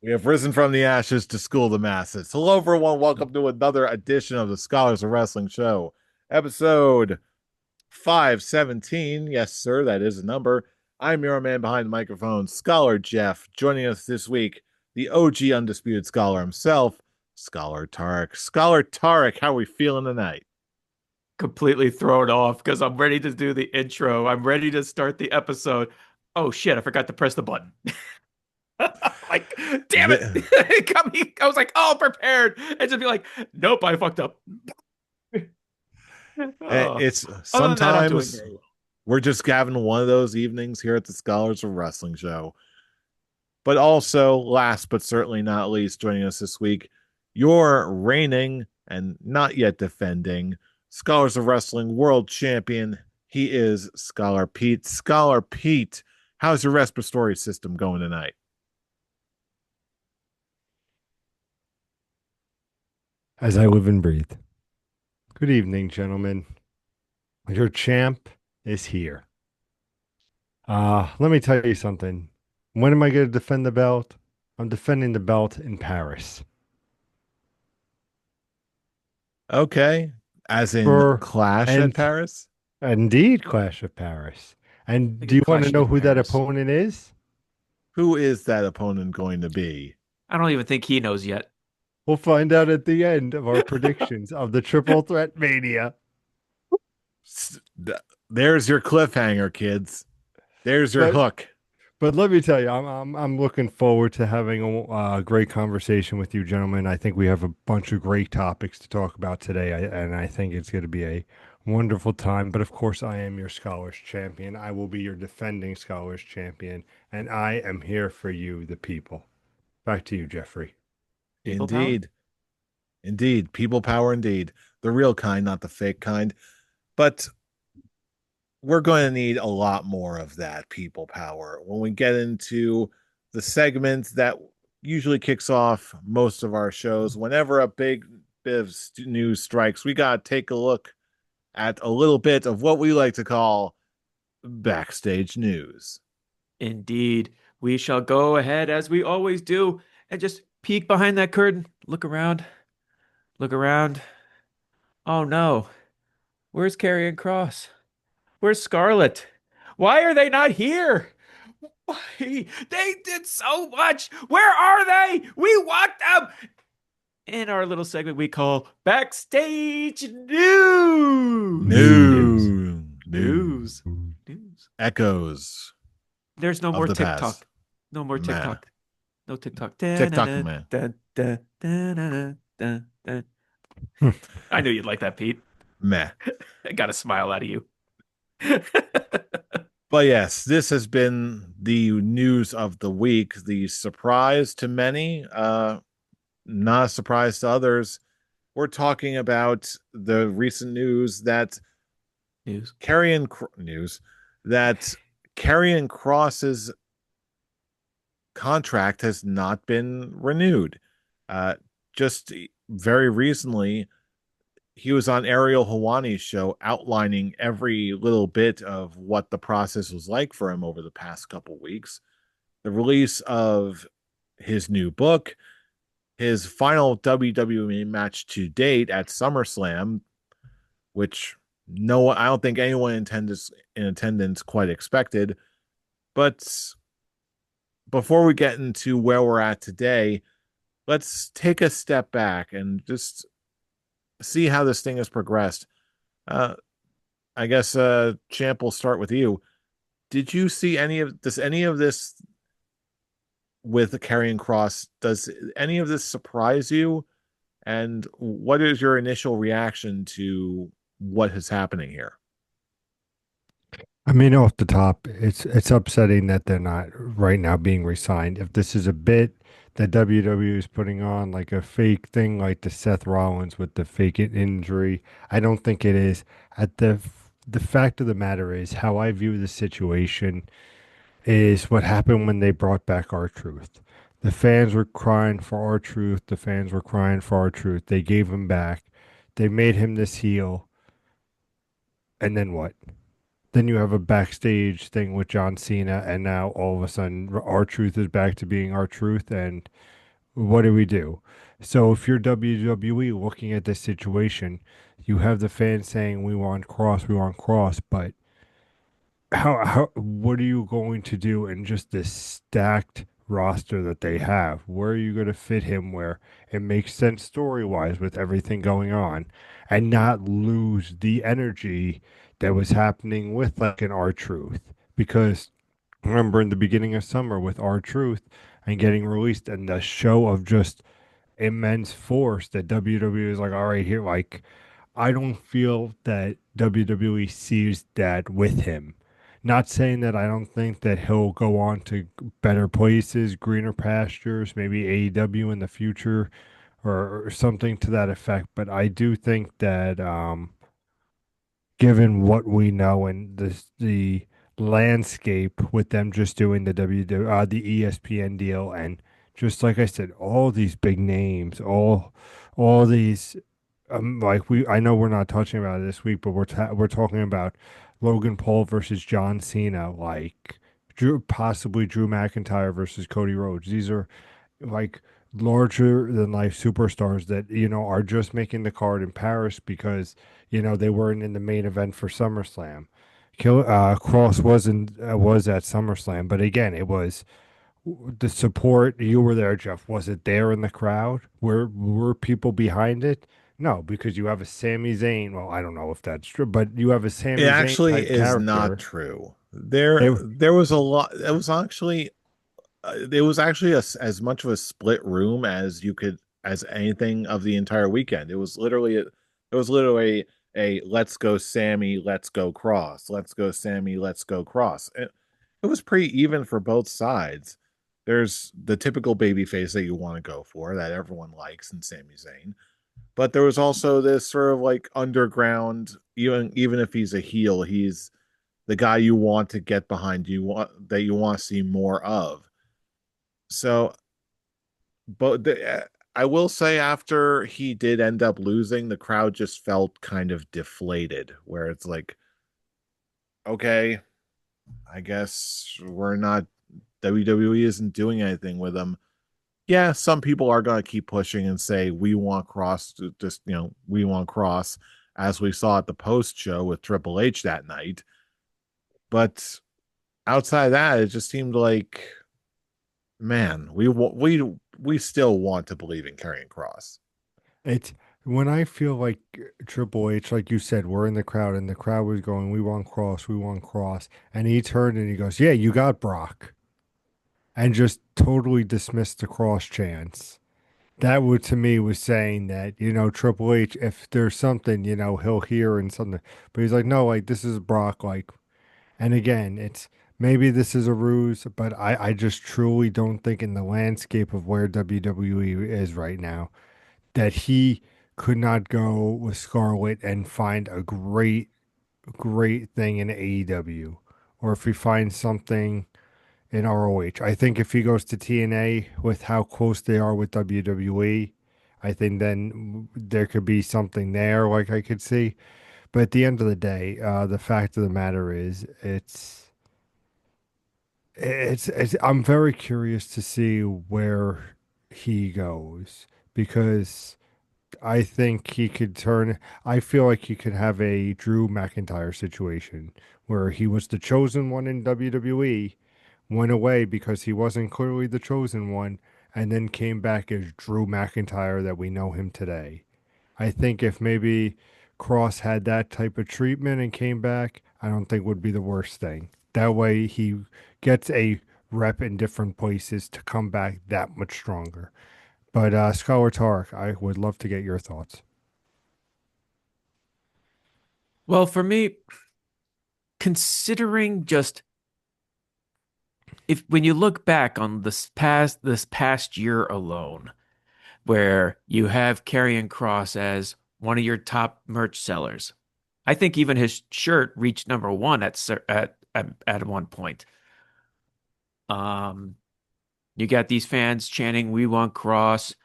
We have risen from the ashes to school the masses. Hello, everyone. Welcome to another edition of the Scholars of Wrestling Show, episode 517. Yes, sir, that is a number. I'm your man behind the microphone, Scholar Jeff. Joining us this week, the OG Undisputed Scholar himself, Scholar Tarek. Scholar Tarek, how are we feeling tonight? Completely thrown off because I'm ready to do the intro. I'm ready to start the episode. Oh shit, I forgot to press the button. Like, damn it. The, I was like, all prepared. And just be like, nope, I fucked up. Oh. it's Other than that, I'm doing sometimes very well. we're just having one of those evenings here at the Scholars of Wrestling Show. But also, last but certainly not least, joining us this week, your reigning and not yet defending Scholars of Wrestling World Champion. He is Scholar Pete. Scholar Pete, how's your respiratory system going tonight? As I live and breathe. Good evening, gentlemen. Your champ is here. Let me tell you something. When am I going to defend the belt? I'm defending the belt in Paris. Okay. As in For Clash at and Paris? indeed Clash of Paris. And Like do a you want to clashing know of who that Paris. opponent is? Who is that opponent going to be? I don't even think he knows yet. We'll find out at the end of our predictions of the Triple Threat Mania. There's your cliffhanger, kids. There's your But hook. But let me tell you, I'm looking forward to having a great conversation with you, gentlemen. I think we have a bunch of great topics to talk about today, and I think it's going to be a wonderful time. But of course, I am your Scholars Champion. I will be your defending Scholars Champion, and I am here for you, the people. Back to you, Jeffrey. People power. Indeed. Indeed. People power, indeed. The real kind, not the fake kind. But we're going to need a lot more of that people power when we get into the segment that usually kicks off most of our shows. Whenever a big bit of news strikes, we got to take a look at a little bit of what we like to call backstage news. Indeed. We shall go ahead as we always do and just peek behind that curtain. Look around. Look around. Oh no. Where's Karrion Kross? Where's Scarlett? Why are they not here? Why? They did so much. Where are they? We want them. In our little segment we call Backstage News. News. New, new News. News. echoes There's no of more the past. TikTok. No more Meh. TikTok. No TikTok. TikTok, man. I knew you'd like that, Pete. Meh. I got a smile out of you. But yes, this has been the news of the week. The surprise to many, not a surprise to others. We're talking about the recent News. News that Karrion Kross's contract has not been renewed. Uh, just very recently, he was on Ariel Hawani's show outlining every little bit of what the process was like for him over the past couple weeks. The release of his new book, his final WWE match to date at SummerSlam, which no, I don't think anyone in attendance quite expected. But before we get into where we're at today, let's take a step back and just see how this thing has progressed. Uh, I guess, Champ, will start with you. Did you see any of this with the Karrion Kross? Does any of this surprise you? And what is your initial reaction to what is happening here? I mean, off the top, it's upsetting that they're not right now being re-signed. If this is a bit that WWE is putting on, like a fake thing, like the Seth Rollins with the fake injury, I don't think it is. At the fact of the matter is, how I view the situation is what happened when they brought back R-Truth. The fans were crying for R-Truth. The fans were crying for R-Truth. They gave him back. They made him this heel. And then what? Then you have a backstage thing with John Cena, and now all of a sudden, R-Truth is back to being R-Truth, and what do we do? So if you're WWE looking at this situation, you have the fans saying we want Cross, but how what are you going to do in just this stacked roster that they have? Where are you going to fit him where it makes sense story-wise with everything going on and not lose the energy that was happening with like an R-Truth? Because remember in the beginning of summer with R-Truth and getting released and the show of just immense force that WWE is like, all right, here, like, I don't feel that WWE sees that with him. Not saying that I don't think that he'll go on to better places, greener pastures, maybe AEW in the future or something to that effect, but I do think that given what we know and the landscape with them just doing the ESPN deal and just like I said, all these big names, all these like we I know we're not touching about it this week, but we're talking about Logan Paul versus John Cena, like possibly Drew McIntyre versus Cody Rhodes. These are like larger than life superstars that are just making the card in Paris because they weren't in the main event for SummerSlam. Cross was at SummerSlam, but again, it was the support. You were there, Jeff. Was it there in the crowd? Were people behind it? No, because you have a Sami Zayn. Well, I don't know if that's true, but you have a It Sami Zayn actually type is not character. true. They There was a lot. It was actually as much of a split room as you could as anything of the entire weekend. It was literally a let's go Sammy, let's go Cross, let's go Sammy, let's go Cross. It was pretty even for both sides. There's the typical baby face that you want to go for that everyone likes in Sami Zayn, but there was also this sort of like underground, even if he's a heel, he's the guy you want to get behind, you want to see more of. So, I will say after he did end up losing, the crowd just felt kind of deflated, where it's like, okay, I guess we're not WWE isn't doing anything with him. Yeah, some people are going to keep pushing and say we want Cross to just, we want Cross, as we saw at the post show with Triple H that night. But outside of that, it just seemed like, man, we still want to believe in Karrion Kross. It's when I feel like Triple H, like you said, we're in the crowd and the crowd was going, we want Cross. And he turned and he goes, yeah, you got Brock. And just totally dismissed the Cross chance. That would to me was saying that, Triple H, if there's something, he'll hear and something. But he's like, no, like this is Brock. Like, and again, it's maybe this is a ruse, but I just truly don't think in the landscape of where WWE is right now that he could not go with Scarlett and find a great thing in AEW, or if he finds something in ROH. I think if he goes to TNA with how close they are with WWE, I think then there could be something there, like I could see. But at the end of the day, the fact of the matter is, I'm very curious to see where he goes because I think he could turn. I feel like he could have a Drew McIntyre situation where he was the chosen one in WWE, went away because he wasn't clearly the chosen one, and then came back as Drew McIntyre that we know him today. I think if maybe Cross had that type of treatment and came back, I don't think would be the worst thing. That way he gets a rep in different places to come back that much stronger. But Scholar Tarek, I would love to get your thoughts. Well, for me, considering just if when you look back on this past year alone, where you have Karrion Kross as one of your top merch sellers, I think even his shirt reached number one at one point. Um, you got these fans chanting "We want Cross"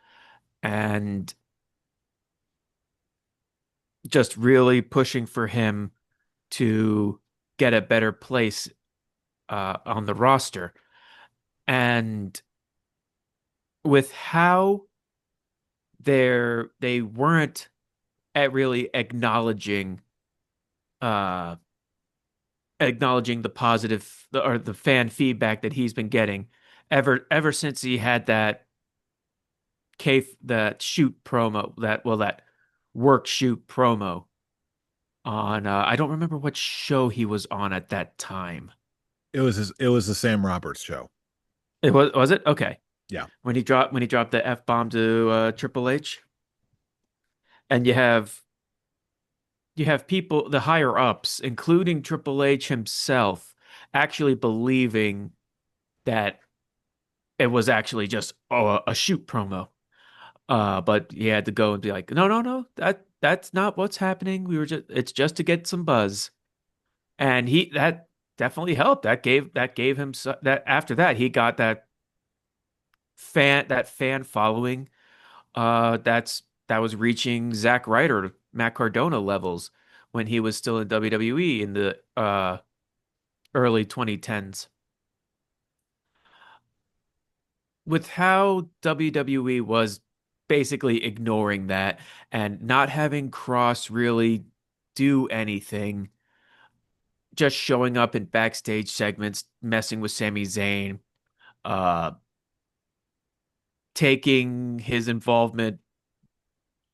and just really pushing for him to get a better place on the roster. And with how they weren't at really uh acknowledging the positive or the fan feedback that he's been getting ever since he had that shoot promo that work shoot promo on I don't remember what show he was on at that time. It was the Sam Roberts show. Was it? Okay. Yeah. When he dropped the F bomb to Triple H, and you have people, the higher ups, including Triple H himself, actually believing that it was actually just a shoot promo. But he had to go and be like, no, no, no, that's not what's happening. It's just to get some buzz. And that definitely helped. That gave him that after that he got that fan following. That was reaching Zack Ryder, Matt Cardona levels when he was still in WWE in the early 2010s. With how WWE was basically ignoring that and not having Cross really do anything, just showing up in backstage segments, messing with Sami Zayn, uh, taking his involvement,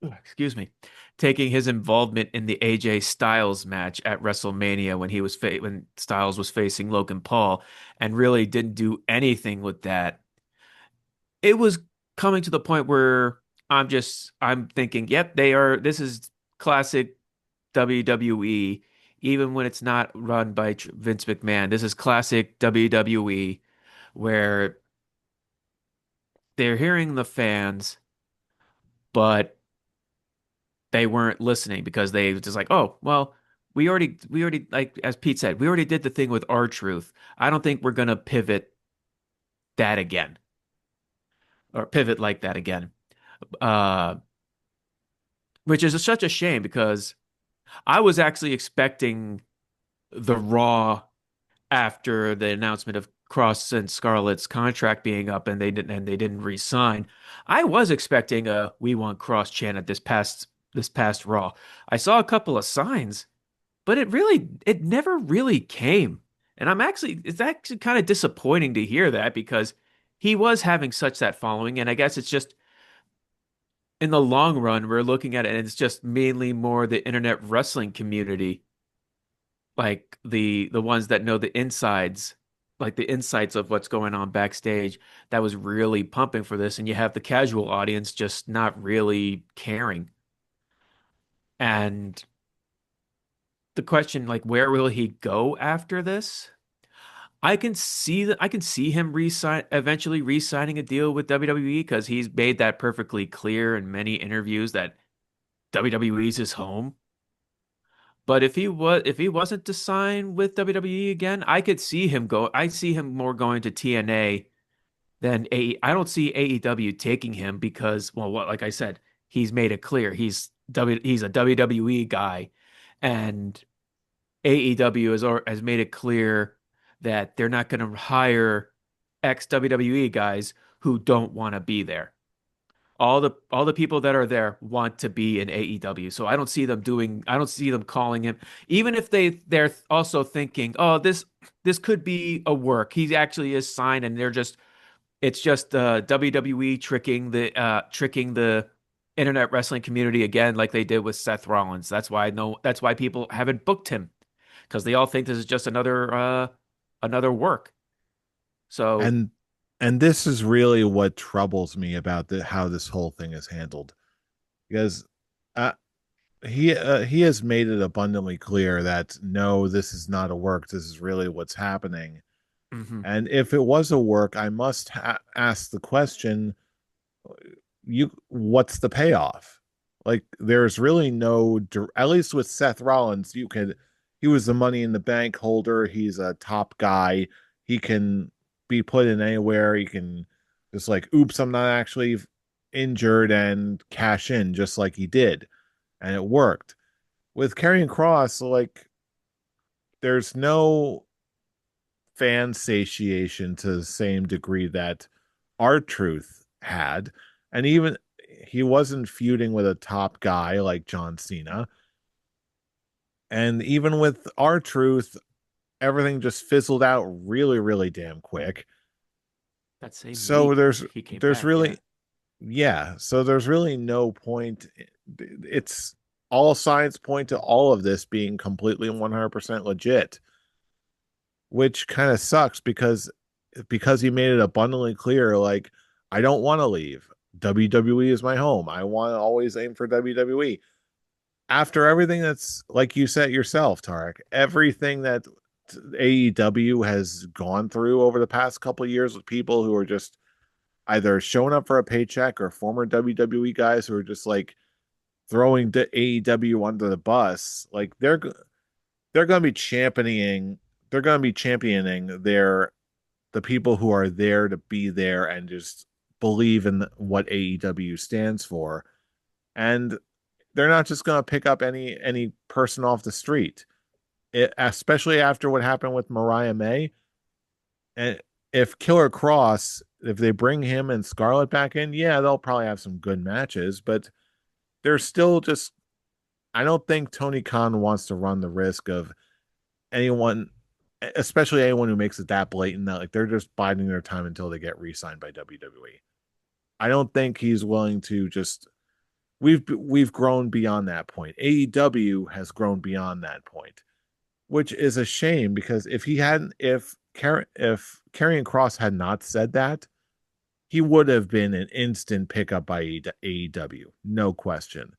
excuse me, taking his involvement in the AJ Styles match at WrestleMania when Styles was facing Logan Paul, and really didn't do anything with that. It was coming to the point where I'm thinking, yep, this is classic WWE, even when it's not run by Vince McMahon. This is classic WWE where they're hearing the fans, but they weren't listening because they were just like, oh, well, we already, like as Pete said, we already did the thing with R-Truth. I don't think we're gonna pivot that again or pivot like that again. Uh, which is such a shame because I was actually expecting the Raw after the announcement of Cross and Scarlett's contract being up and they didn't re-sign. I was expecting a "We Want Cross" chant at this past Raw. I saw a couple of signs, but it never really came. And it's actually kind of disappointing to hear that because he was having such that following, and I guess it's just in the long run we're looking at it and it's just mainly more the internet wrestling community, like the ones that know the insides, like the insights of what's going on backstage, that was really pumping for this, and you have the casual audience just not really caring. And the question, like, where will he go after this? I can see him eventually re-signing a deal with WWE because he's made that perfectly clear in many interviews that WWE is his home. But if he wasn't to sign with WWE again, I could see him go. I see him more going to TNA than AE. I don't see AEW taking him because, well, like I said, he's made it clear he's a WWE guy, and AEW has made it clear that they're not going to hire ex WWE guys who don't want to be there. All the people that are there want to be in AEW. So I don't see them calling him, even if they're also thinking, oh, this could be a work. He actually is signed and it's just WWE tricking the internet wrestling community again, like they did with Seth Rollins. That's why people haven't booked him, because they all think this is just another work. So, And this is really what troubles me about how this whole thing is handled because uh, he has made it abundantly clear that no, this is not a work. This is really what's happening. mhm. And if it was a work, I must ask the question, what's the payoff? Like there's really no, at least with Seth Rollins, he was the money in the bank holder. He's a top guy. He can be put in anywhere. He can just like, oops, I'm not actually injured and cash in just like he did. And it worked. With Karrion Kross, like there's no fan satiation to the same degree that R-Truth had. And even he wasn't feuding with a top guy like John Cena. And even with R-Truth, everything just fizzled out really, really damn quick. That same So week he came there's back, yeah. really yeah, so there's really no point. It's all signs point to all of this being completely 100% legit, which kind of sucks because he made it abundantly clear like I don't want to leave. WWE is my home. I want to always aim for WWE. After everything that's like you said yourself, Tarek, everything that AEW has gone through over the past couple of years with people who are just either showing up for a paycheck or former WWE guys who are just like throwing AEW under the bus, like they're going to be championing their the people who are there to be there and just believe in what AEW stands for. And they're not just going to pick up any person off the street. Especially after what happened with Mariah May. And if Killer Cross, if they bring him and Scarlett back in, yeah, they'll probably have some good matches, but they're still just I don't think Tony Khan wants to run the risk of anyone, especially anyone who makes it that blatant that like they're just biding their time until they get re-signed by WWE. I don't think he's willing to just we've grown beyond that point. AEW has grown beyond that point, which is a shame because if Karrion Kross had not said that, he would have been an instant pickup by AEW, no question.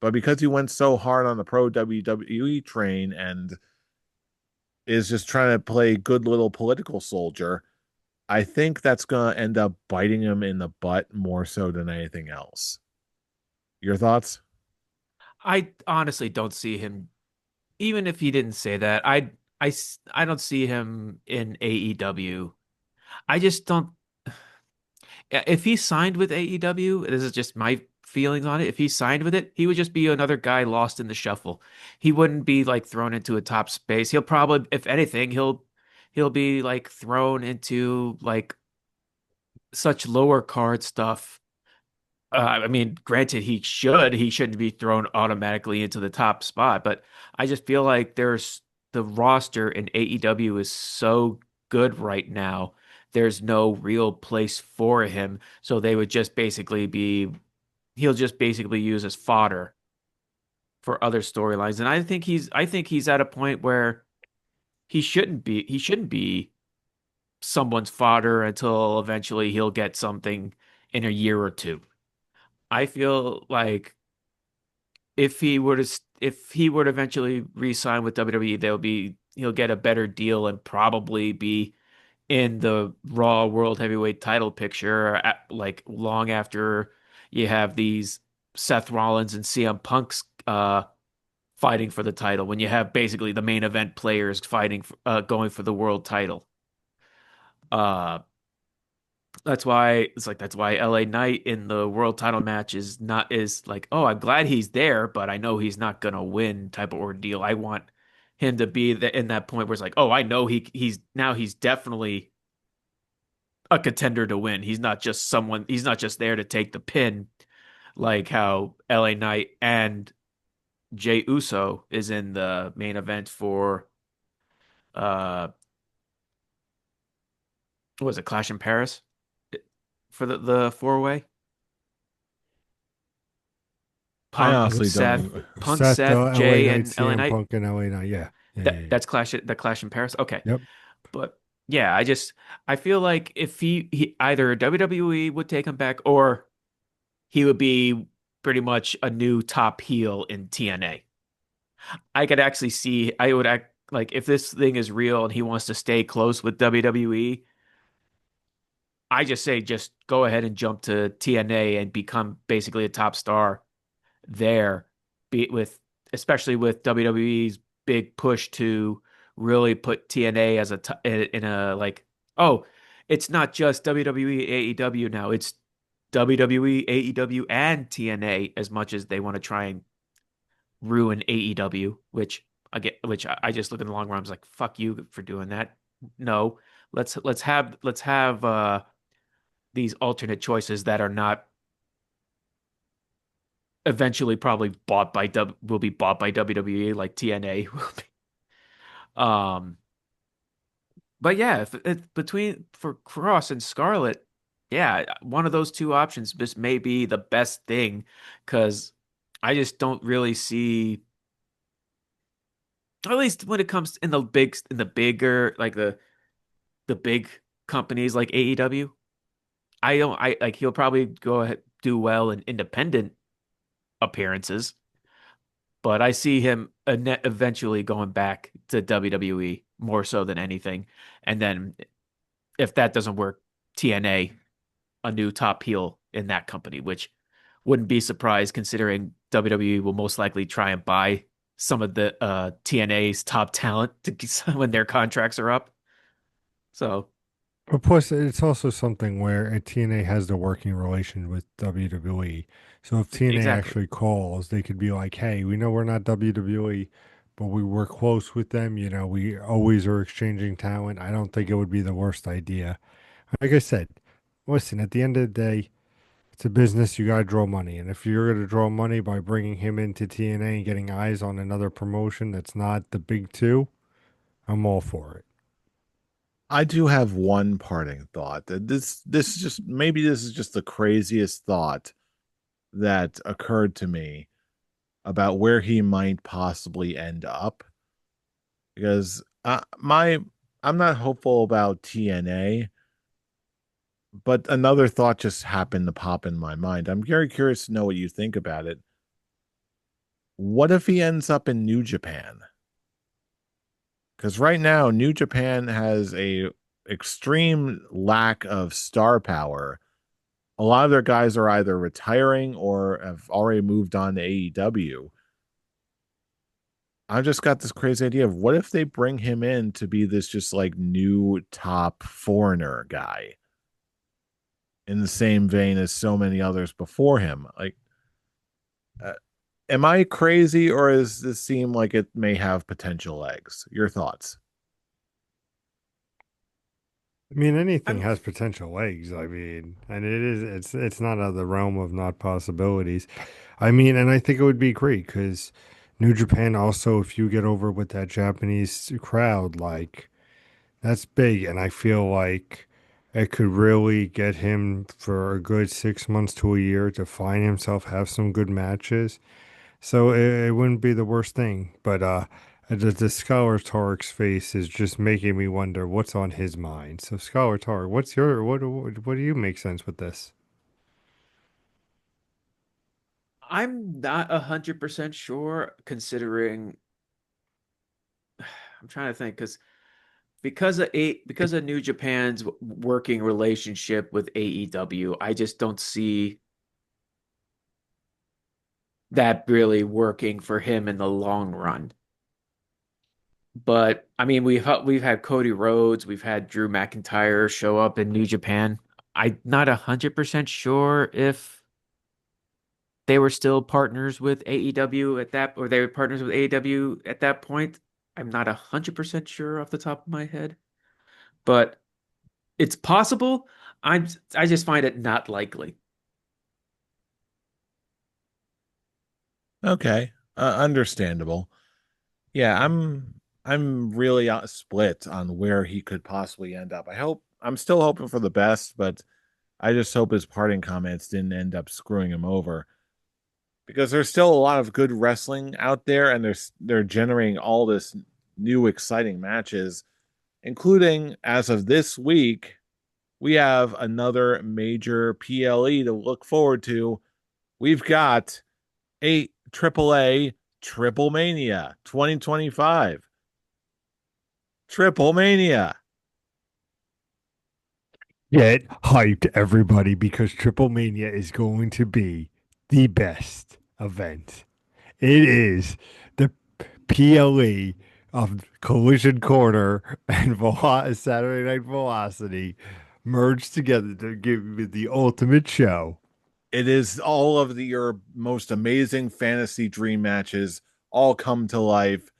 But because he went so hard on the pro WWE train and is just trying to play good little political soldier, I think that's going to end up biting him in the butt more so than anything else. Your thoughts? I honestly don't see him, even if he didn't say that. I don't see him in AEW. I just don't. If he signed with AEW, this is just my feelings on it. If he signed with it, he would just be another guy lost in the shuffle. He wouldn't be like thrown into a top space. He'll probably, if anything, he'll be like thrown into like such lower card stuff. I mean, granted, he shouldn't be thrown automatically into the top spot, but I just feel like there's the roster in AEW is so good right now. There's no real place for him, so they would just basically be he'll just basically use as fodder for other storylines. And I think he's at a point where he shouldn't be someone's fodder until eventually he'll get something in a year or two. I feel like if he were to eventually re-sign with WWE, he'll get a better deal and probably be in the Raw World Heavyweight title picture like long after you have these Seth Rollins and CM Punk's fighting for the title when you have basically the main event players fighting going for the world title. Uh that's why LA Knight in the world title match is like, oh, I'm glad he's there, but I know he's not gonna win type of ordeal. I want him to be in that point where it's like, oh, I know he's definitely a contender to win. He's not just there to take the pin like how LA Knight and Jey Uso is in the main event for uh what was it, Clash in Paris for the four way? I Punk, honestly don't Seth, even. Punk, Seth, Seth, LA Jay, Knight, and LA CM Knight. Punk, and LA Knight. Yeah. Yeah. Yeah. Yeah. The Clash in Paris. Okay, Yep. but yeah, I feel like if he either WWE would take him back or he would be pretty much a new top heel in TNA. I could actually see I would act like if this thing is real and he wants to stay close with WWE, I just say just go ahead and jump to TNA and become basically a top star there, be with especially with WWE's big push to really put TNA as in a like, oh, it's not just WWE AEW now, it's WWE AEW and TNA as much as they want to try and ruin AEW, which again, which I just look in the long run. I was like, fuck you for doing that. No, let's have these alternate choices that are not eventually probably will be bought by WWE like TNA will be. Um, but yeah, if between for Cross and Scarlett, yeah, one of those two options just may be the best thing because I just don't really see, at least when it comes in the bigger like the big companies like AEW. I don't I like he'll probably go ahead do well in independent appearances, but I see him eventually going back to WWE more so than anything. And then if that doesn't work, TNA, a new top heel in that company, which wouldn't be surprised considering WWE will most likely try and buy some of the TNA's top talent when their contracts are up. So But plus, it's also something where TNA has the working relation with WWE. So if TNA exactly. actually calls, they could be like, hey, we know we're not WWE, but we work close with them. You know, we always are exchanging talent. I don't think it would be the worst idea. Like I said, listen, at the end of the day, it's a business. You got to draw money. And if you're going to draw money by bringing him into TNA and getting eyes on another promotion that's not the big two, I'm all for it. I do have one parting thought that this is just maybe this is just the craziest thought that occurred to me about where he might possibly end up because my I'm not hopeful about TNA, but another thought just happened to pop in my mind. I'm very curious to know what you think about it. What if he ends up in New Japan? Because right now, New Japan has a extreme lack of star power. A lot of their guys are either retiring or have already moved on to AEW. I just got this crazy idea of what if they bring him in to be this just like new top foreigner guy in the same vein as so many others before him? Like, uh, am I crazy or does this seem like it may have potential legs? Your thoughts? I mean, anything I'm has potential legs. I mean, and it's not out of the realm of not possibilities. I mean, and I think it would be great because New Japan also, if you get over with that Japanese crowd, like that's big, and I feel like it could really get him for a good 6 months to a year to find himself, have some good matches. So it wouldn't be the worst thing, but the Scholar Tark's face is just making me wonder what's on his mind. So Scholar Tark, what do you make sense with this? I'm not 100% sure considering I'm trying to think because of New Japan's working relationship with AEW, I just don't see that really working for him in the long run. But I mean, we've had Cody Rhodes, we've had Drew McIntyre show up in New Japan. I'm not 100% sure if they were still partners with AEW at that, or they were partners with AEW at that point. I'm not 100% sure off the top of my head, but it's possible. I just find it not likely. Okay, understandable. Yeah, I'm really split on where he could possibly end up. I'm still hoping for the best, but I just hope his parting comments didn't end up screwing him over because there's still a lot of good wrestling out there, and they're generating all this new exciting matches, including as of this week, we have another major PLE to look forward to. We've got a AAA Triple Mania 2025. Triple Mania. Get hyped, everybody, because Triple Mania is going to be the best event. It is the PLE of Collision Corner and Saturday Night Velocity merged together to give you the ultimate show. It is all of your most amazing fantasy dream matches all come to life.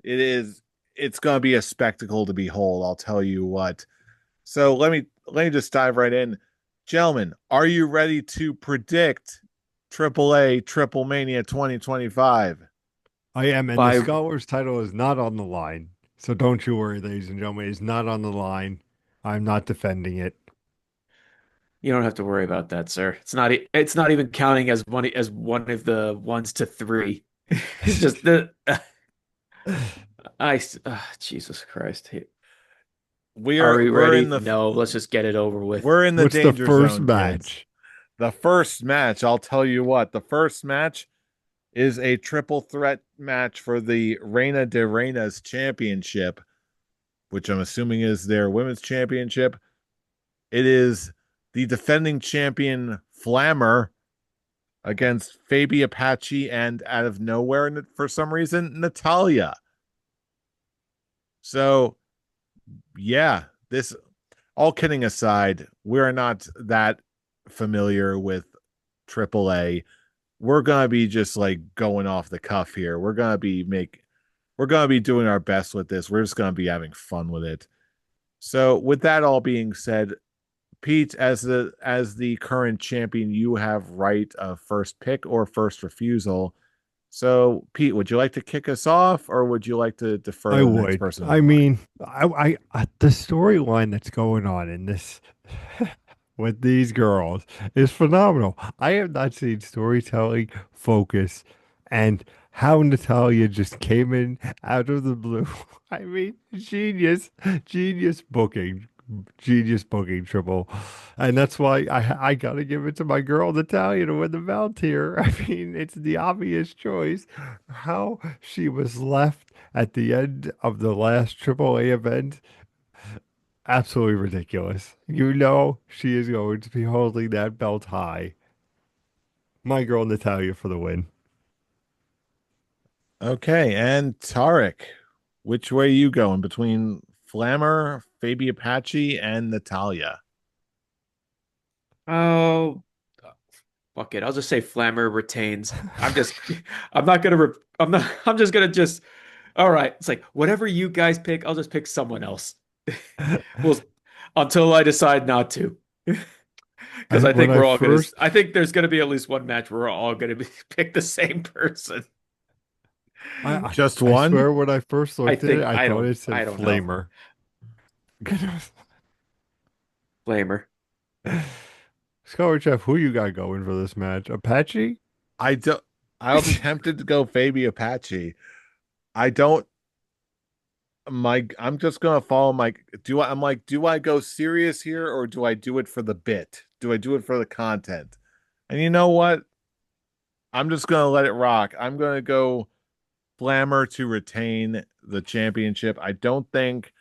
It is it's going to be a spectacle to behold, I'll tell you what. So let me just dive right in. Gentlemen, are you ready to predict AAA Triple Mania 2025? I am, and the By scholar's title is not on the line. So don't you worry, ladies and gentlemen. It's not on the line. I'm not defending it. You don't have to worry about that, sir. It's not even counting as one of the ones to three. It's just the Jesus Christ. Are we We're in ready? No, let's just get it over with. we're in the What's the danger first zone, kids. match? The first match, I'll tell you what, the first match is a triple threat match for the Reina de Reinas championship, which I'm assuming is their women's championship. It is the defending champion Flammer against Fabi Apache and out of nowhere, for some reason, Natalia. So, yeah, this, all kidding aside, we're not that familiar with AAA. We're gonna be just like going off the cuff here. We're gonna be doing our best with this. We're just gonna be having fun with it. So, with that all being said, Pete, as the current champion, you have right of first pick or first refusal. So, Pete, would you like to kick us off, or would you like to defer I to the next would. person I in line? mean, the storyline that's going on in this with these girls is phenomenal. I have not seen storytelling focus and how Natalia just came in out of the blue. I mean, genius booking, genius booking triple. And that's why I gotta give it to my girl Natalia to win the belt here. I mean, it's the obvious choice. How she was left at the end of the last AAA event, absolutely ridiculous. You know she is going to be holding that belt high. My girl Natalia for the win. Okay, and Tarek, which way you going between Flammer, Fabi Apache, and Natalia? Oh, fuck it. I'll just say Flammer retains. I'm not gonna, I'm not, I'm just gonna just, all right. It's like, whatever you guys pick, I'll just pick someone else. Well, until I decide not to. Because When I first, I think there's gonna be at least one match where we're all gonna pick the same person. Just I one? swear when I first looked at it, I thought it said I don't know. Flamer. Flamer. Scholar Jeff, who you got going for this match? Apache? I don't. I'm tempted to go Fabi Apache. I don't. I'm just gonna follow my. I'm like, do I go serious here or do I do it for the bit? Do I do it for the content? And you know what? I'm just gonna let it rock. I'm gonna go Flammer to retain the championship. I don't think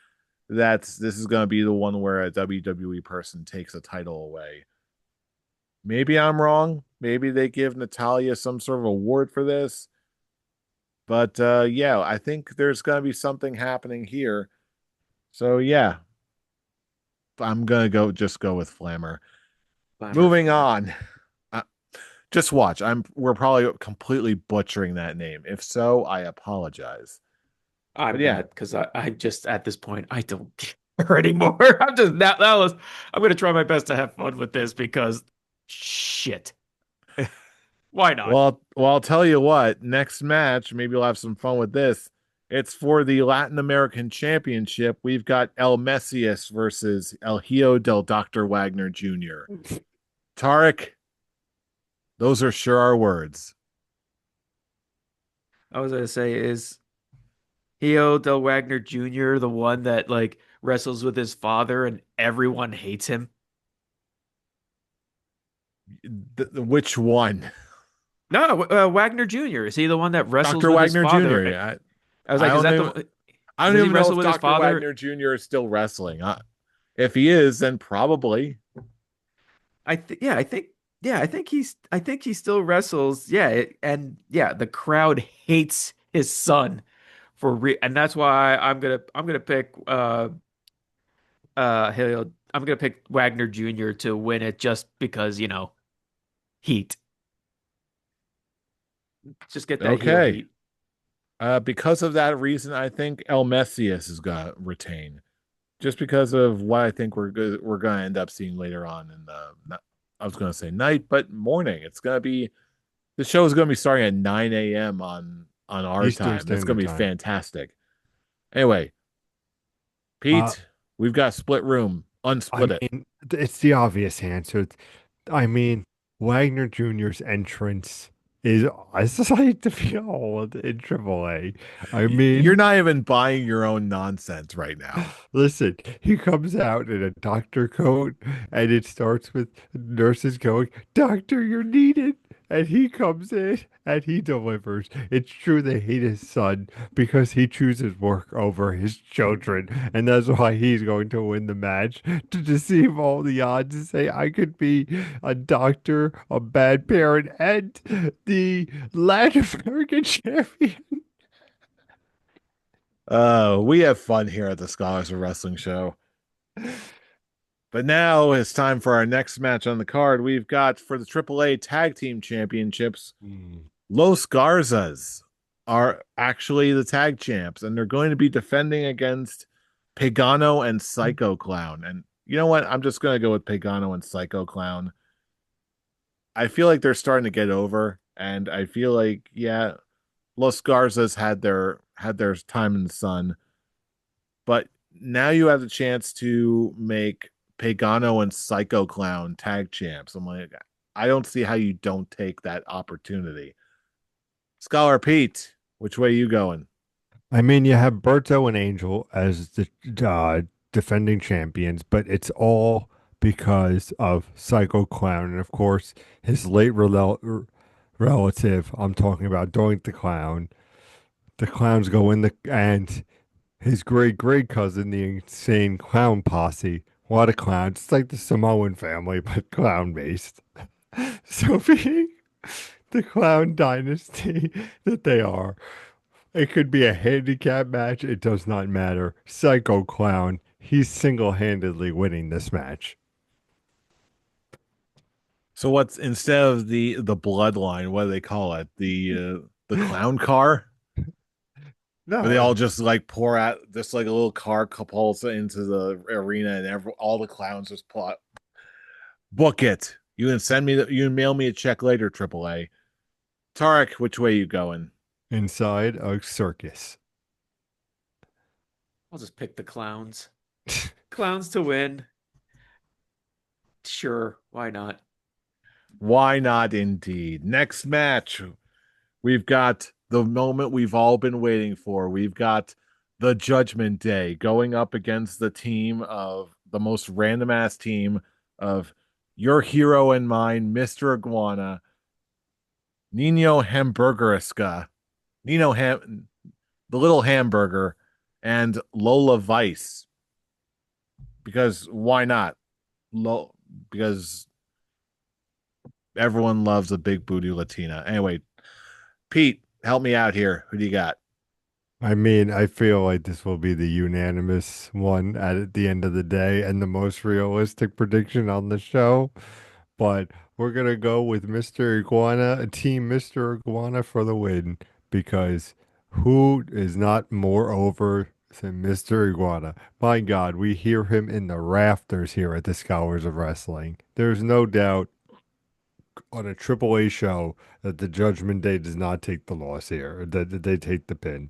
this is gonna be the one where a WWE person takes a title away. Maybe I'm wrong. Maybe they give Natalia some sort of award for this. But yeah, I think there's gonna be something happening here. So yeah, I'm gonna go with Flammer. Flammer for Moving the win. on. Uh, just watch. We're probably completely butchering that name. If so, I apologize. But I'm yeah, bad because I just at this point I don't care anymore. I'm gonna try my best to have fun with this because shit. Why not? I'll tell you what. Next match, maybe you'll have some fun with this. It's for the Latin American Championship. We've got El Messias versus El Hijo del Dr. Wagner Jr. Tarek, those are sure our words. I was gonna say is Hio Del Wagner Jr. the one that like wrestles with his father and everyone hates him? Which one? No, Wagner Jr. Is he the one that wrestles Dr. with his Wagner father? Jr. I was I like, is don't that even the? I don't Does he even know wrestle if with his Dr. father? Wagner Jr. is still wrestling. If he is, then probably. I th yeah, I think he still wrestles. Yeah, and yeah, the crowd hates his son and that's why I'm gonna pick I'm gonna pick Wagner Jr. to win it just because, you know, heat. Just get that heel Okay. heat. Because of that reason, I think El Messias is gonna retain. Just because of what I think we're gonna end up seeing later on in I was gonna say night, but morning. It's gonna be the show is gonna be starting at 9 a.m. on our Eastern time. It's gonna Standard be Time. fantastic. Anyway, Uh, Pete, we've got split room. I Unsplit it. mean, it's the obvious answer. I mean, Wagner Jr.'s entrance is a sight to behold in AAA. I You're mean, not even buying your own nonsense right now. listen, he comes out in a doctor coat, and it starts with nurses going, "Doctor, you're needed." And he comes in and he delivers. It's true they hate his son because he chooses work over his children, and that's why he's going to win the match to deceive all the odds and say, I could be a doctor, a bad parent, and the Latin American champion. We have fun here at the Scholars of Wrestling show. But now it's time for our next match on the card. We've got for the AAA Tag Team Championships, Hmm. Los Garzas are actually the tag champs, and they're going to be defending against Pagano and Psycho Clown. And you know what? I'm just going to go with Pagano and Psycho Clown. I feel like they're starting to get over, and I feel like, yeah, Los Garzas had their time in the sun, but now you have the chance to make Pagano and Psycho Clown tag champs. I'm like, I don't see how you don't take that opportunity. Scholar Pete, which way you going? I mean, you have Berto and Angel as the defending champions, but it's all because of Psycho Clown and, of course, his late relative. I'm talking about Doink the Clown. The clowns go in the and his great great cousin, the insane clown posse. What a clown! It's like the Samoan family, but clown based. So being the clown dynasty that they are. It could be a handicap match. It does not matter. Psycho Clown, he's single-handedly winning this match. So what's instead of the bloodline, what do they call it? The clown car? Where they No, all just like pour out just like a little car pulls into the arena and all the clowns just pull out. Book it. You can mail me a check later, AAA. Tarek, which way you going? inside a circus. I'll just pick the clowns. Clowns to win. Sure, why not? Why not indeed? Next match, we've got the moment we've all been waiting for. We've got the Judgment Day going up against the team of the most random ass team of your hero and mine, Mr. Iguana, Nino Hamburgeriska, Nino Ham, the little hamburger, and Lola Vice. Because why not? Because everyone loves a big booty Latina. Anyway, Pete, help me out here. Who do you got? I mean, I feel like this will be the unanimous one at the end of the day and the most realistic prediction on the show. But we're gonna go with Mr. Iguana, Team Mr. Iguana for the win because who is not more over than Mr. Iguana? My God, we hear him in the rafters here at the Scholars of Wrestling. There's no doubt on a AAA show that the Judgment Day does not take the loss here, that they take the pin.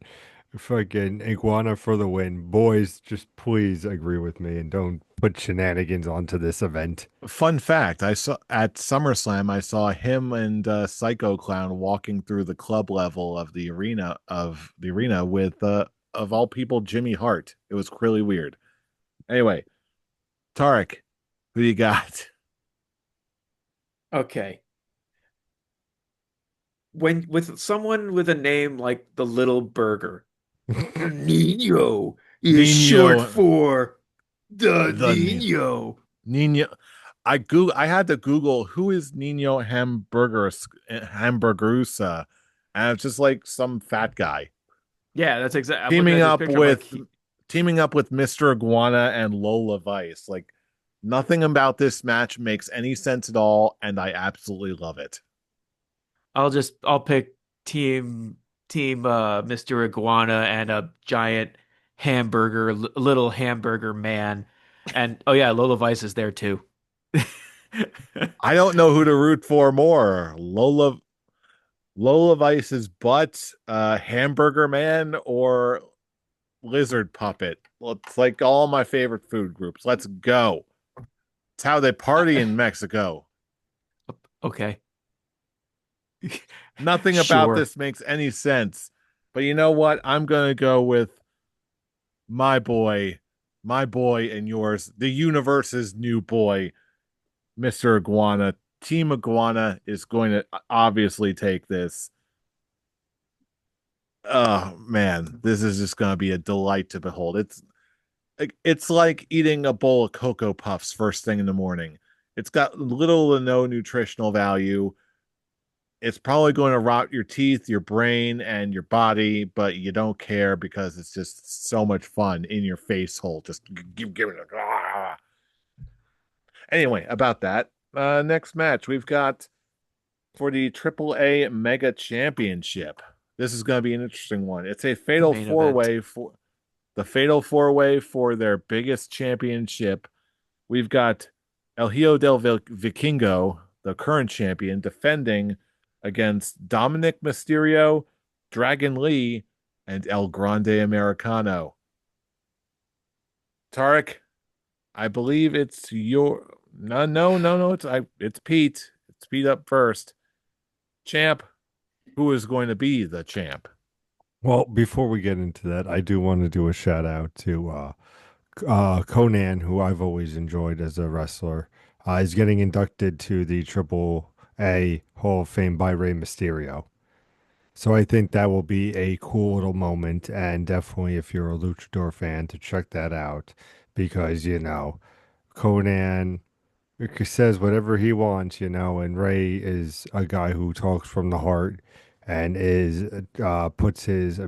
Fucking Iguana for the win. Boys, just please agree with me and don't put shenanigans onto this event. Fun fact: I saw at SummerSlam. I saw him and Psycho Clown walking through the club level of the arena with of all people Jimmy Hart. It was really weird. Anyway, Tarek, who you got? Okay. When with someone with a name like the Little Burger, Nino is short Nino, for the the Nino. Nino. I had to Google who is Nino Hamburguesa, and it's just like some fat guy Yeah, that's exactly. I'm looking teaming at this up picture. I'm like, with teaming up with Mr. Iguana and Lola Vice. Like nothing about this match makes any sense at all, and I absolutely love it. I'll pick team team Mr. Iguana and a giant little hamburger man. And oh yeah, Lola Vice is there too. I don't know who to root for more. Lola Vice's butt, Hamburger Man, or Lizard Puppet. Well, it's like all my favorite food groups. Let's go. It's how they party in Mexico. Okay. Nothing about Sure. this makes any sense. But you know what? I'm going to go with my boy, my boy and yours, the universe's new boy, Mr. Iguana. Team Iguana is going to obviously take this. Oh man, this is just going to be a delight to behold. It's like eating a bowl of Cocoa Puffs first thing in the morning. It's got little to no nutritional value. It's probably going to rot your teeth, your brain, and your body, but you don't care because it's just so much fun in your face hole. Just give it a. Anyway, about that. Next match we've got for the AAA Mega Championship. This is going to be an interesting one. It's a The fatal main four event. way for the fatal four way for their biggest championship. We've got El Hijo del Vikingo, the current champion, defending against Dominic Mysterio, Dragon Lee, and El Grande Americano. Tarek, I believe it's your no. It's Pete. It's Pete up first. Champ, who is going to be the champ? Well, before we get into that, I do want to do a shout out to Conan, who I've always enjoyed as a wrestler. Is getting inducted to the Triple A Hall of Fame by Rey Mysterio. So I think that will be a cool little moment, and definitely if you're a luchador fan, to check that out because Conan says whatever he wants, and Ray is a guy who talks from the heart and is puts his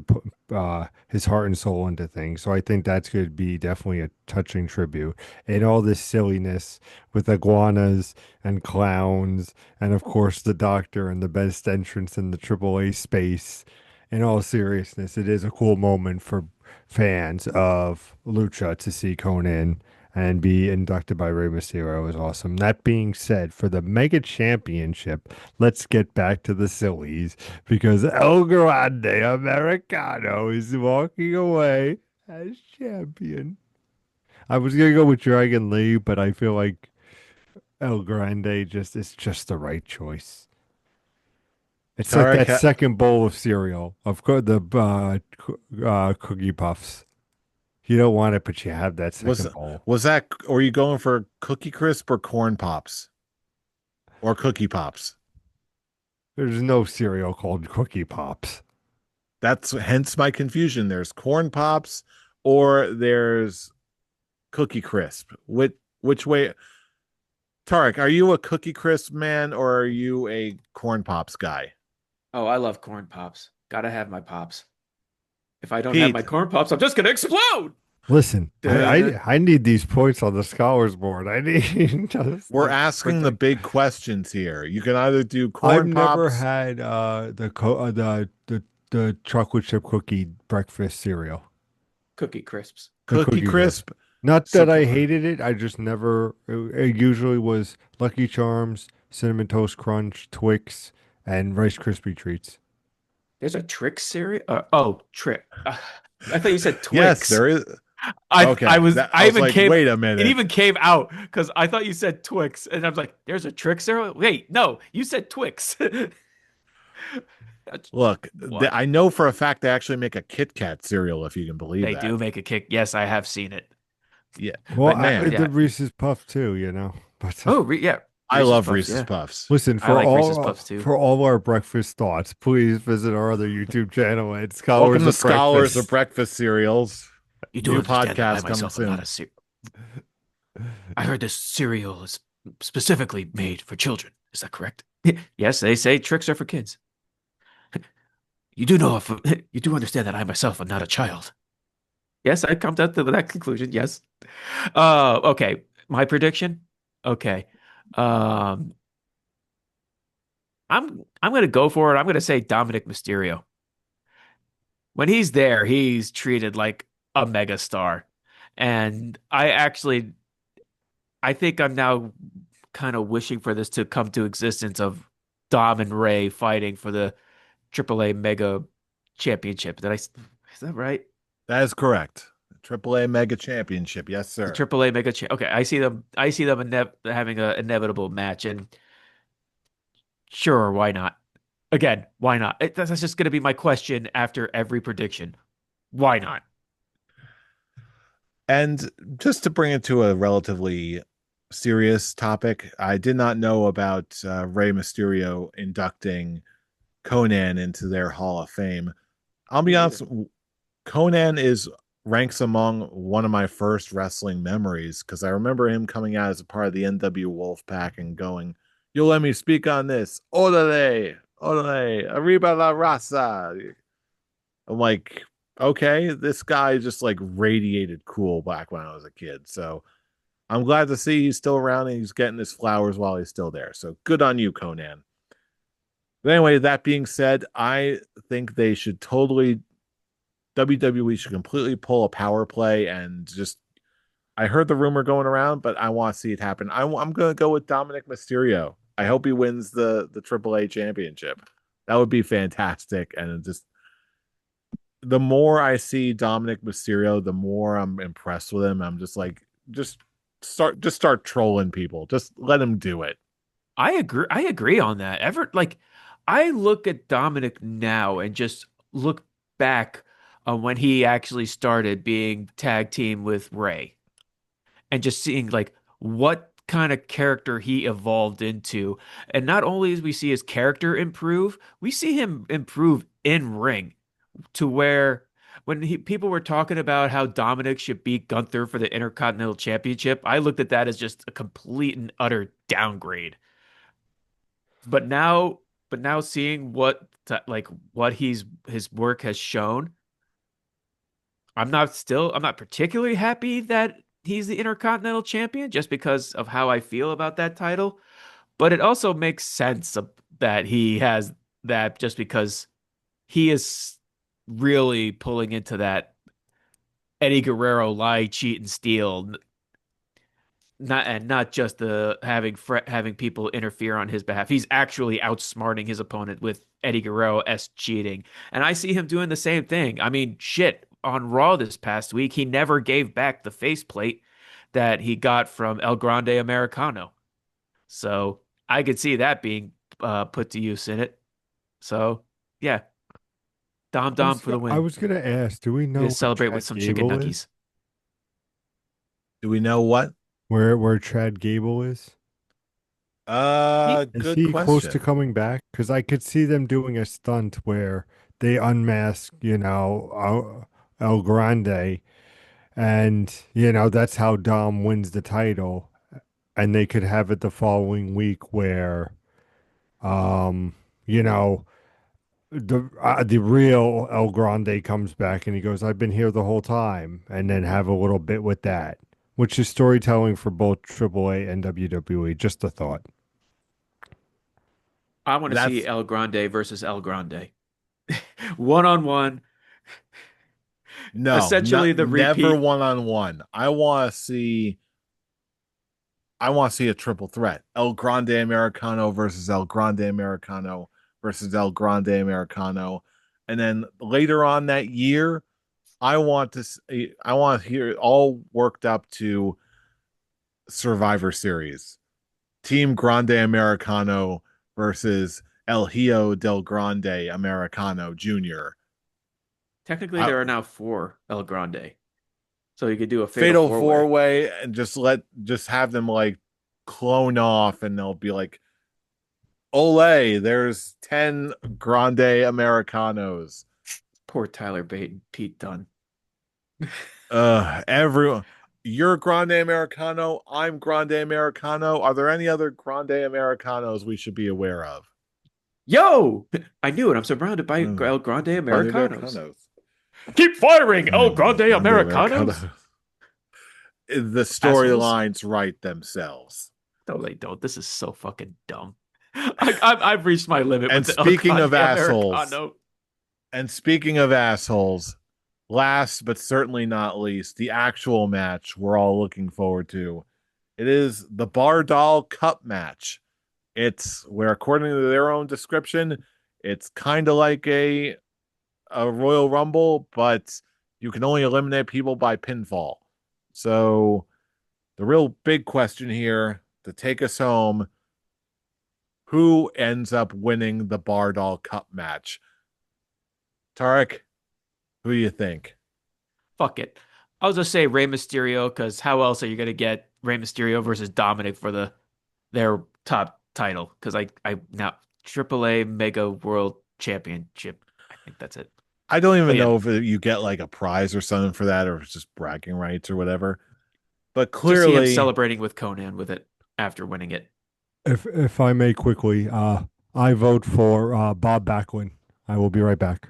heart and soul into things. So I think that's going to be definitely a touching tribute. And all this silliness with iguanas and clowns, and of course the Doctor and the best entrance in the AAA space. In all seriousness, it is a cool moment for fans of Lucha to see Conan and be inducted by Rey Mysterio is awesome. That being said, for the Mega Championship, let's get back to the sillies because El Grande Americano is walking away as champion. I was gonna go with Dragon Lee, but I feel like El Grande just is just the right choice. It's like Tarek that second bowl of cereal, of course, the Cookie Puffs. You don't want it, but you have that was second bowl. was that? Or are you going for Cookie Crisp or Corn Pops or Cookie Pops? There's no cereal called Cookie Pops. That's hence my confusion. There's Corn Pops or there's Cookie Crisp. Which way? Tarek, are you a Cookie Crisp man or are you a Corn Pops guy? Oh, I love corn pops. Gotta have my pops. If I don't have my Pete, corn pops, I'm just gonna explode. Listen, Duh. I need these points on the scholars board. I need just we're like asking the protect. big questions here. You can either do I've Corn never Pops, had the chocolate chip cookie breakfast cereal. Cookie crisps. The Cookie cookie crisp. Crisp. Not that I Supp- hated it. I just never. It usually was Lucky Charms, Cinnamon Toast Crunch, Twix, and Rice Krispie treats. There's a Trix cereal. Oh, Trick. I thought you said yes, Twix. there is. I Okay, was that I was like, wait a it minute. even came out because I thought you said Twix and I was like, there's a Trix cereal. Wait, no, you said Twix. Look, What? I know for a fact they actually make a Kit Kat cereal, if you can believe They do that. make a kick. Yes, I have seen it. Yeah, Well, but man, the Yeah. Reese's Puff too, But Oh, yeah. I Reese's love Puffs. Reese's Yeah. Puffs. listen, I like Reese's Puffs too. for all our breakfast thoughts, please visit our other YouTube channel at Welcome Scholars to of Scholars of Breakfast. Breakfast Cereals. You do New understand that I podcast coming myself am not a soon. cereal. I heard this cereal is specifically made for children. Is that correct? Yes, they say tricks are for kids. You do know if you do understand that I myself am not a child. Yes, I come to that conclusion. Yes. Okay. My prediction. Okay. Um, I'm gonna go for it. I'm gonna say Dominic Mysterio. when he's there, he's treated like a megastar. And I think I'm now kind of wishing for this to come to existence of Dom and Ray fighting for the AAA Mega Championship. Is that right? That is correct. AAA Mega Championship. Yes, The sir. AAA Mega Champ. Okay, I see them having an inevitable match, and sure, why not? Again, why not? That's just going to be my question after every prediction. Why not? And just to bring it to a relatively serious topic, I did not know about Rey Mysterio inducting Conan into their Hall of Fame. I'll Me be neither. honest, Conan is ranks among one of my first wrestling memories because I remember him coming out as a part of the NW Wolfpack and going, "You'll let me speak on this, orale, orale, arriba la raza." I'm like, okay, this guy just like radiated cool back when I was a kid. So I'm glad to see he's still around and he's getting his flowers while he's still there. So good on you, Conan. But anyway, that being said, I think they should totally WWE should completely pull a power play and just. I heard the rumor going around, but I want to see it happen. I'm going to go with Dominic Mysterio. I hope he wins the AAA championship. That would be fantastic. And just the more I see Dominic Mysterio, the more I'm impressed with him. I'm just like, just start trolling people. Just let him do it. I agree. I agree on that. I look at Dominic now and just look back on when he actually started being tag team with Ray, and just seeing like what kind of character he evolved into. And not only as we see his character improve, we see him improve in ring to where when people were talking about how Dominic should beat Gunther for the Intercontinental Championship, I looked at that as just a complete and utter downgrade. But now, but now seeing what his work has shown, I'm not particularly happy that he's the Intercontinental Champion just because of how I feel about that title. But it also makes sense that he has that just because he is really pulling into that Eddie Guerrero lie, cheat, and steal, not just the having people interfere on his behalf. He's actually outsmarting his opponent with Eddie Guerrero s cheating, and I see him doing the same thing. I mean, shit. On Raw this past week, he never gave back the faceplate that he got from El Grande Americano. So I could see that being put to use in it. So yeah, Dom Dom for the I win. was gonna ask, do we We know just where celebrate with Chad some chicken Gable is? nuggies. Do we know what? Where Chad Gable is? Is Good he close to question. coming back? Because I could see them doing a stunt where they unmask, El Grande, and that's how Dom wins the title, and they could have it the following week where, um, you know, the real El Grande comes back and he goes, "I've been here the whole time," and then have a little bit with that, which is storytelling for both AAA and WWE. Just a thought. I want to see That's El Grande versus El Grande. One on one, no, essentially not the never repeat. one on one. I want to see a triple threat. El Grande Americano versus El Grande Americano versus El Grande Americano. And then later on that year, I want to hear it all worked up to Survivor Series. Team Grande Americano versus El Hijo del Grande Americano Jr. Technically, I, there are now four El Grande. So you could do a fatal Fatal four four way. way and just have them like clone off and they'll be like, Olay, there's 10 Grande Americanos. Poor Tyler Bate and Pete Dunne. Everyone, you're Grande Americano. I'm Grande Americano. Are there any other Grande Americanos we should be aware of? Yo, I knew it. I'm surrounded by Mm, El Grande Grande Americanos. Americanos. Keep firing, El Grande Grande Americanos. Americanos. The Assholes. storylines write themselves. No, they don't. This is so fucking dumb. I've reached my limit with And the El speaking Grande of assholes, Americano. And speaking of assholes, last but certainly not least, the actual match we're all looking forward to. It is the Bardal Cup match. It's where, according to their own description, it's kind of like a Royal Rumble, but you can only eliminate people by pinfall. So the real big question here to take us home, who ends up winning the Bardal Cup match? Tarek, who do you think? Fuck it. I'll just say Rey Mysterio because how else are you gonna get Rey Mysterio versus Dominic for their top title? Because I now AAA Mega World Championship. I think that's it. I don't But even yeah, know if you get like a prize or something for that, or if it's just bragging rights or whatever. But just see him clearly, celebrating with Conan with it after winning it. If I may quickly, I vote for Bob Backlund. I will be right back.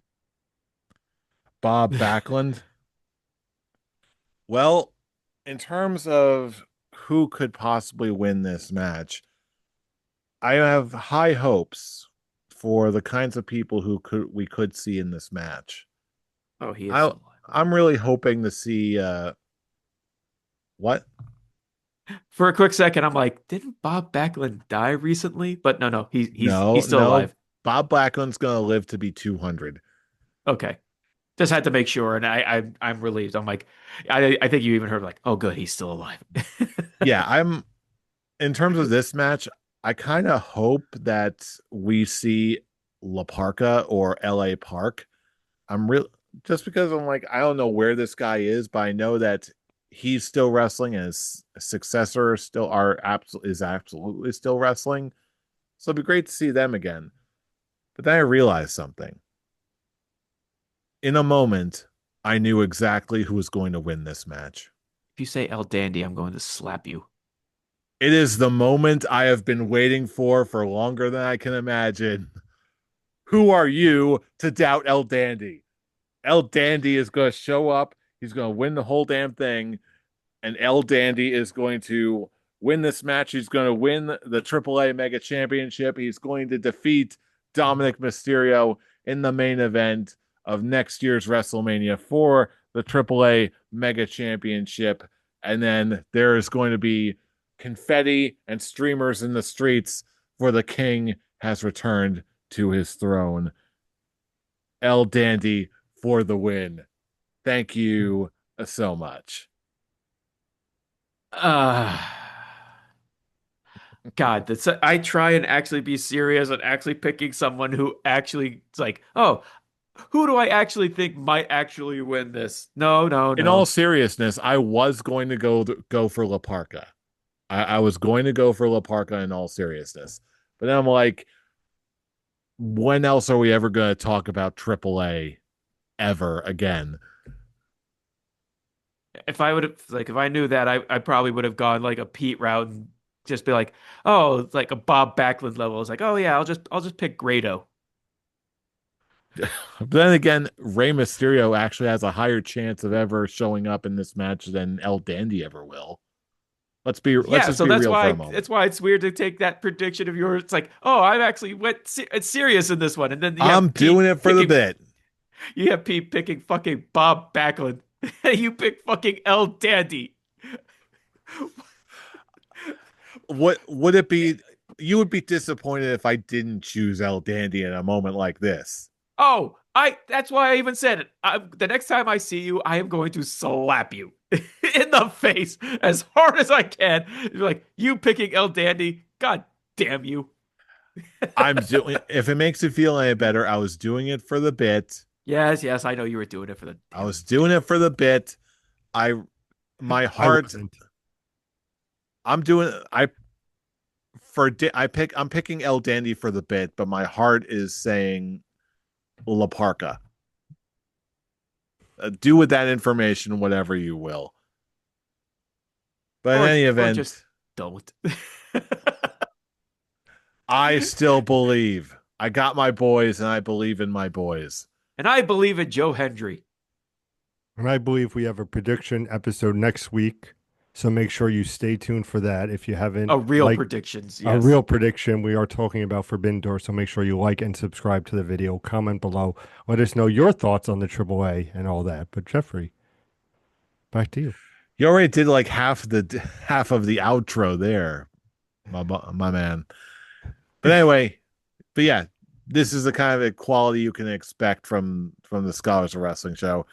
Bob Backlund. Well, in terms of who could possibly win this match, I have high hopes for the kinds of people who could we could see in this match. Oh, he is I still alive. Okay. I'm really hoping to see what? For a quick second, I'm like, didn't Bob Backlund die recently? But no, No, he's still no. alive. Bob Backlund's gonna live to be 200. Okay. Just had to make sure, and I'm relieved. I'm like, I think you even heard like, oh, good, he's still alive. Yeah, I'm in terms of this match, I kind of hope that we see La Parka or LA Park. I'm real just because I'm like, I don't know where this guy is, but I know that he's still wrestling and his successor still are is absolutely still wrestling. So it'd be great to see them again. But then I realized something. In a moment, I knew exactly who was going to win this match. If you say El Dandy, I'm going to slap you. It is the moment I have been waiting for longer than I can imagine. Who are you to doubt El Dandy? El Dandy is going to show up. He's going to win the whole damn thing. And El Dandy is going to win this match. He's going to win the AAA Mega Championship. He's going to defeat Dominic Mysterio in the main event of next year's WrestleMania for the AAA Mega Championship. And then there is going to be confetti and streamers in the streets for the king has returned to his throne. El Dandy for the win. Thank you so much. Uh God, that's I try and actually be serious and actually picking someone who actually it's like, oh, who do I actually think might actually win this? No, no, In all no. seriousness, I was going to go for La Parka. I was going to go for La Parka in all seriousness. But then I'm like, when else are we ever going to talk about AAA ever again? If I would have like if I knew that, I probably would have gone like a Pete route and just be like, oh, it's like a Bob Backlund level. It's like, oh yeah, I'll just pick Grado. But then again, Rey Mysterio actually has a higher chance of ever showing up in this match than El Dandy ever will. Let's Yeah, just so be that's real for a why moment. it's why it's weird to take that prediction of yours. It's like, oh, I actually went serious in this one, and then you I'm have doing Pete it for the picking bit. you have Pete picking fucking Bob Backlund. You pick fucking El Dandy. What would it be? You would be disappointed if I didn't choose El Dandy in a moment like this. Oh, I that's why I even said it. The next time I see you, I am going to slap you in the face as hard as I can. You're like, you picking El Dandy? God damn you. I'm doing if it makes you feel any better, I was doing it for the bit. Yes, yes, I know you were doing it for the I damn was doing it for the bit. I my I heart wasn't. I'm doing I for I'm picking El Dandy for the bit, but my heart is saying La Parka. Do with that information whatever you will. But in any or just event, don't. I still believe. I got my boys and I believe in my boys. And I believe in Joe Hendry. And I believe we have a prediction episode next week. So make sure you stay tuned for that. If you Oh, haven't real liked predictions. a Yes. real prediction, we are talking about Forbidden Door. So make sure you like and subscribe to the video. Comment below. Let us know your thoughts on the AAA and all that. But Jeffrey, back to you. You already did like half of the outro there, my man. But anyway, but yeah, this is the kind of quality you can expect from the Scholars of Wrestling show.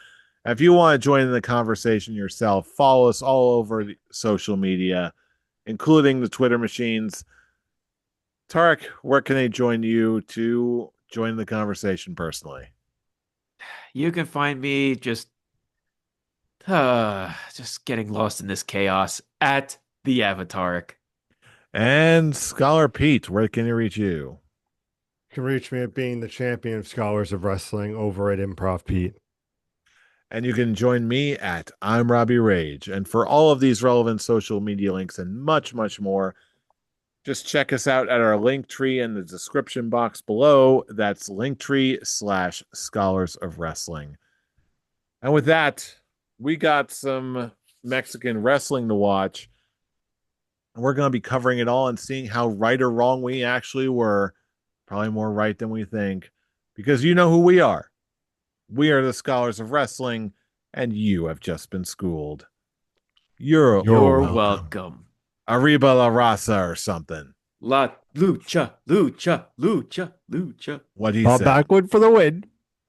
If you want to join in the conversation yourself, follow us all over the social media, including the Twitter machines. Tarek, where can they join you to join the conversation personally? You can find me just getting lost in this chaos at the Avataric. And Scholar Pete, where can he reach you? You can reach me at being the champion of Scholars of Wrestling over at Improv Pete. And you can join me at I'm Robbie Rage. And for all of these relevant social media links and much, much more, just check us out at our link tree in the description box below. That's linktree/Scholars of Wrestling. And with that, we got some Mexican wrestling to watch. We're going to be covering it all and seeing how right or wrong we actually were. Probably more right than we think, because you know who we are. We are the Scholars of Wrestling, and you have just been schooled. You're You're You're welcome. welcome. Arriba la Raza or something. La lucha, lucha, lucha, lucha. What he Bob said. Backward for the win.